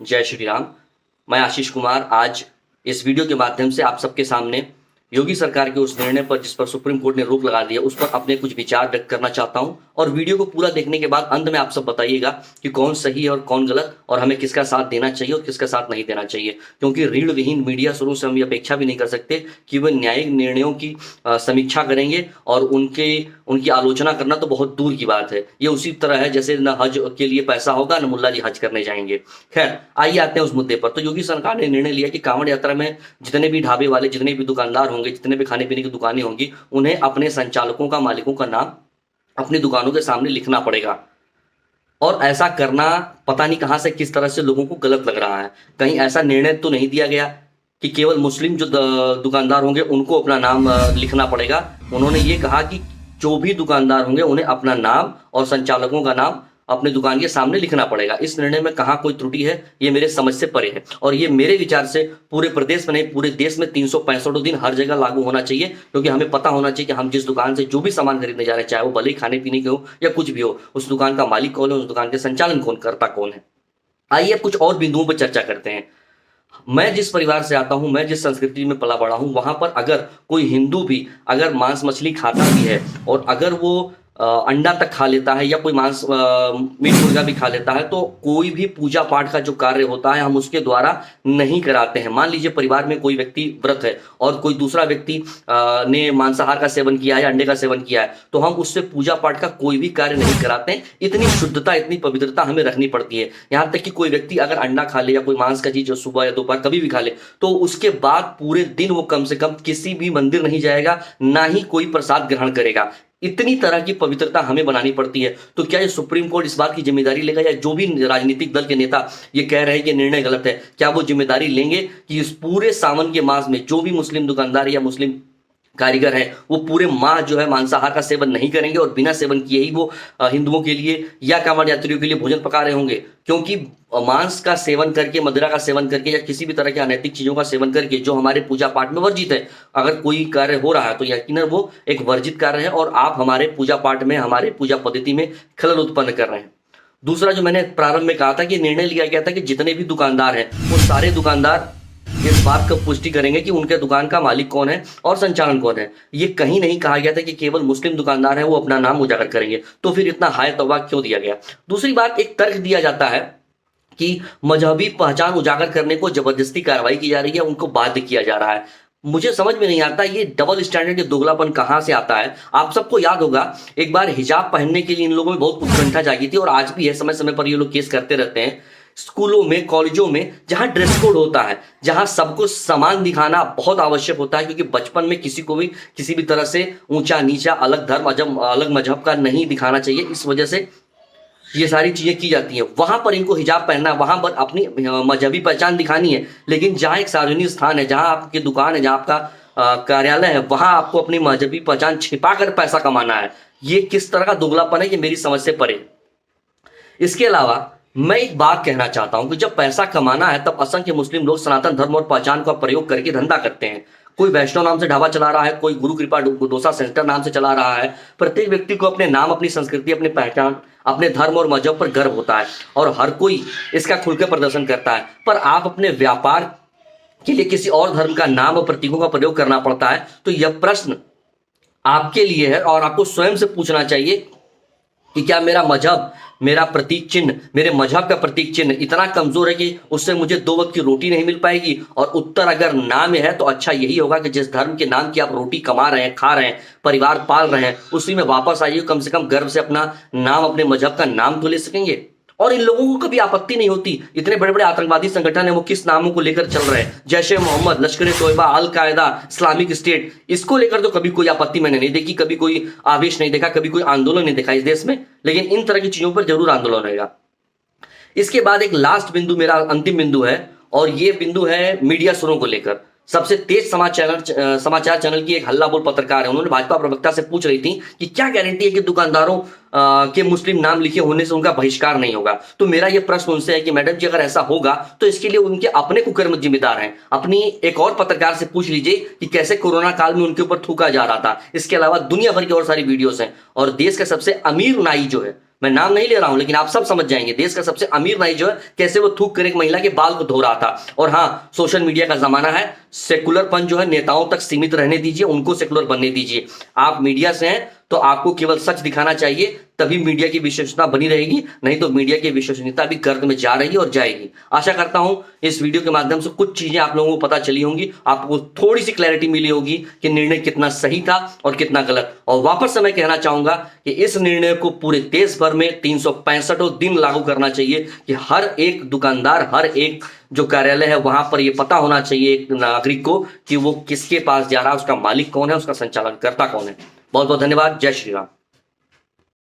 जय श्री राम। मैं आशीष कुमार आज इस वीडियो के माध्यम से आप सबके सामने योगी सरकार के उस निर्णय पर जिस पर सुप्रीम कोर्ट ने रोक लगा दिया उस पर अपने कुछ विचार व्यक्त करना चाहता हूं। और वीडियो को पूरा देखने के बाद अंत में आप सब बताइएगा कि कौन सही है और कौन गलत, और हमें किसका साथ देना चाहिए और किसका साथ नहीं देना चाहिए। क्योंकि ऋण विहीन मीडिया शुरू से हम ये अपेक्षा भी नहीं कर सकते कि वह न्यायिक निर्णयों की समीक्षा करेंगे, और उनकी आलोचना करना तो बहुत दूर की बात है। ये उसी तरह है जैसे न हज के लिए पैसा होगा न मुल्ला जी हज करने जाएंगे। खैर, आइए आते हैं उस मुद्दे पर। तो योगी सरकार ने निर्णय लिया कि कांवड़ यात्रा में जितने भी ढाबे वाले, जितने भी दुकानदार होंगे, जितने भी खाने पीने की दुकानें होंगी, उन्हें अपने संचालकों का, मालिकों का नाम अपनी दुकानों के सामने लिखना पड़ेगा। और ऐसा करना पता नहीं कहां से किस तरह से लोगों को गलत लग रहा है। कहीं ऐसा निर्णय तो नहीं दिया गया कि केवल मुस्लिम जो दुकानदार होंगे उनको अपना नाम लिखना पड़ेगा। उन्होंने ये कहा कि जो भी दुकानदार होंगे उन्हें अपना नाम और संचालकों का नाम अपने दुकान के सामने लिखना पड़ेगा। इस निर्णय में कहाँ कोई त्रुटि है, ये मेरे समझ से परे है। और ये मेरे विचार से पूरे प्रदेश में नहीं, पूरे देश में 365 दिन हर जगह लागू होना चाहिए। क्योंकि हमें पता होना चाहिए कि हम जिस दुकान से जो भी सामान खरीदने जा रहे हैं, चाहे वो भले ही खाने पीने के हो या कुछ भी हो, उस दुकान का मालिक कौन है, उस दुकान के संचालन कौन करता कौन है। आइए अब कुछ और बिंदुओं पर चर्चा करते हैं। मैं जिस परिवार से आता हूं, मैं जिस संस्कृति में पला बड़ा हूं, वहां पर अगर कोई हिंदू भी अगर मांस मछली खाता भी है और अगर वो अंडा तक खा लेता है या कोई मांस मीट मुर्गा भी खा लेता है, तो कोई भी पूजा पाठ का जो कार्य होता है हम उसके द्वारा नहीं कराते हैं। मान लीजिए परिवार में कोई व्यक्ति व्रत है और कोई दूसरा व्यक्ति ने मांसाहार का सेवन किया है, अंडे का सेवन किया है, तो हम उससे पूजा पाठ का कोई भी कार्य नहीं कराते हैं। इतनी शुद्धता, इतनी पवित्रता हमें रखनी पड़ती है। यहाँ तक कि कोई व्यक्ति अगर अंडा खा ले या कोई मांस का चीज सुबह या दोपहर कभी भी खा ले, तो उसके बाद पूरे दिन वो कम से कम किसी भी मंदिर नहीं जाएगा, ना ही कोई प्रसाद ग्रहण करेगा। इतनी तरह की पवित्रता हमें बनानी पड़ती है। तो क्या ये सुप्रीम कोर्ट इस बात की जिम्मेदारी लेगा, या जो भी राजनीतिक दल के नेता ये कह रहे हैं कि निर्णय गलत है, क्या वो जिम्मेदारी लेंगे कि इस पूरे सावन के मास में जो भी मुस्लिम दुकानदार या मुस्लिम कारीगर है वो पूरे माह जो है मांसाहार का सेवन नहीं करेंगे और बिना सेवन किए ही वो हिंदुओं के लिए या कांवड़ यात्रियों के लिए भोजन पका रहे होंगे? क्योंकि मांस का सेवन करके, मदिरा का सेवन करके या किसी भी तरह के अनैतिक चीजों का सेवन करके जो हमारे पूजा पाठ में वर्जित है, अगर कोई कार्य हो रहा है तो यकीनन वो एक वर्जित कार्य है और आप हमारे पूजा पाठ में, हमारे पूजा पद्धति में खलल उत्पन्न कर रहे हैं। दूसरा, जो मैंने प्रारंभ में कहा था कि निर्णय लिया गया था कि जितने भी दुकानदार हैं वो सारे दुकानदार इस बात का पुष्टि करेंगे कि उनके दुकान का मालिक कौन है और संचालन कौन है। ये कहीं नहीं कहा गया था कि केवल मुस्लिम दुकानदार है वो अपना नाम उजागर करेंगे। तो फिर इतना हाय तौबा क्यों दिया गया? दूसरी बात, एक तर्क दिया जाता है कि मजहबी पहचान उजागर करने को जबरदस्ती कार्रवाई की जा रही है, उनको बाध्य किया जा रहा है। मुझे समझ में नहीं आता ये डबल स्टैंडर्ड, ये दोगलापन कहां से आता है। आप सबको याद होगा एक बार हिजाब पहनने के लिए इन लोगों में बहुत उत्कंठा जागी थी, और आज भी है, समय समय पर ये लोग केस करते रहते हैं। स्कूलों में, कॉलेजों में जहां ड्रेस कोड होता है, जहां सबको समान दिखाना बहुत आवश्यक होता है, क्योंकि बचपन में किसी को भी किसी भी तरह से ऊंचा नीचा, अलग धर्म, अलग मजहब का नहीं दिखाना चाहिए। इस वजह से ये सारी चीजें की जाती हैं। वहां पर इनको हिजाब पहनना है, वहां पर अपनी मजहबी पहचान दिखानी है। लेकिन जहां एक सार्वजनिक स्थान है, जहां आपकी दुकान है, जहां आपका कार्यालय है, वहां आपको अपनी मजहबी पहचान छिपाकर पैसा कमाना है। ये किस तरह का दोगलापन है, ये मेरी समझ से परे। इसके अलावा मैं एक बात कहना चाहता हूं कि जब पैसा कमाना है तब असंख्य मुस्लिम लोग सनातन धर्म और पहचान का प्रयोग करके धंधा करते हैं। कोई वैष्णव नाम से ढाबा चला रहा है, कोई गुरु कृपा डोसा सेंटर नाम से चला रहा है। प्रत्येक व्यक्ति को अपने नाम, अपनी संस्कृति, अपनी पहचान, अपने धर्म और मजहब पर गर्व होता है और हर कोई इसका खुलकर प्रदर्शन करता है। पर आप अपने व्यापार के लिए किसी और धर्म का नाम और प्रतीकों का प्रयोग करना पड़ता है। तो यह प्रश्न आपके लिए है और आपको स्वयं से पूछना चाहिए कि क्या मेरा मजहब, मेरा प्रतीक चिन्ह, मेरे मजहब का प्रतीक चिन्ह इतना कमजोर है कि उससे मुझे 2 वक्त की रोटी नहीं मिल पाएगी? और उत्तर अगर ना में है तो अच्छा यही होगा कि जिस धर्म के नाम की आप रोटी कमा रहे हैं, खा रहे हैं, परिवार पाल रहे हैं, उसी में वापस आइए। कम से कम गर्व से अपना नाम, अपने मजहब का नाम तो ले सकेंगे। और इन लोगों को कभी आपत्ति नहीं होती। इतने बड़े बड़े आतंकवादी संगठन है, वो किस नामों को लेकर चल रहे हैं, जैश ए मोहम्मद, लश्कर ए तोयबा, अल कायदा, इस्लामिक स्टेट, इसको लेकर तो कभी कोई आपत्ति मैंने नहीं देखी, कभी कोई आवेश नहीं देखा, कभी कोई आंदोलन नहीं देखा इस देश में। लेकिन इन तरह की चीजों पर जरूर आंदोलन रहेगा। इसके बाद एक लास्ट बिंदु, मेरा अंतिम बिंदु है, और ये बिंदु है मीडिया सुरों को लेकर। सबसे तेज समाचार चैनल की एक हल्ला बोल पत्रकार है, उन्होंने भाजपा प्रवक्ता से पूछ रही थी कि क्या गारंटी है कि दुकानदारों के मुस्लिम नाम लिखे होने से उनका बहिष्कार नहीं होगा। तो मेरा यह प्रश्न उनसे है कि मैडम जी, अगर ऐसा होगा तो इसके लिए उनके अपने कुकर्म जिम्मेदार हैं। अपनी एक और पत्रकार से पूछ लीजिए कि कैसे कोरोना काल में उनके ऊपर थूका जा रहा था। इसके अलावा दुनिया भर की और सारी वीडियोस हैं। और देश का सबसे अमीर नाई जो है, मैं नाम नहीं ले रहा हूं, लेकिन आप सब समझ जाएंगे। देश का सबसे अमीर नाई जो है, कैसे वो थूक कर एक महिला के बाल को धो रहा था। और हाँ, सोशल मीडिया का जमाना है, सेकुलरपन जो है नेताओं तक सीमित रहने दीजिए, उनको सेकुलर बनने दीजिए। आप मीडिया से हैं तो आपको केवल सच दिखाना चाहिए, तभी मीडिया की विश्वसनीयता बनी रहेगी, नहीं तो मीडिया की विश्वसनीयता भी गर्त में जा रही है और जाएगी। आशा करता हूं इस वीडियो के माध्यम से कुछ चीजें आप लोगों को पता चली होंगी, आपको थोड़ी सी क्लैरिटी मिली होगी कि निर्णय कितना सही था और कितना गलत। और वापस से मैं कहना चाहूंगा कि इस निर्णय को पूरे देश भर में 365 दिन लागू करना चाहिए कि हर एक दुकानदार, हर एक जो कार्यालय है वहां पर यह पता होना चाहिए एक नागरिक को कि वो किसके पास जा रहा है, उसका मालिक कौन है, उसका संचालन करता कौन है। बहुत बहुत धन्यवाद। जय श्री राम।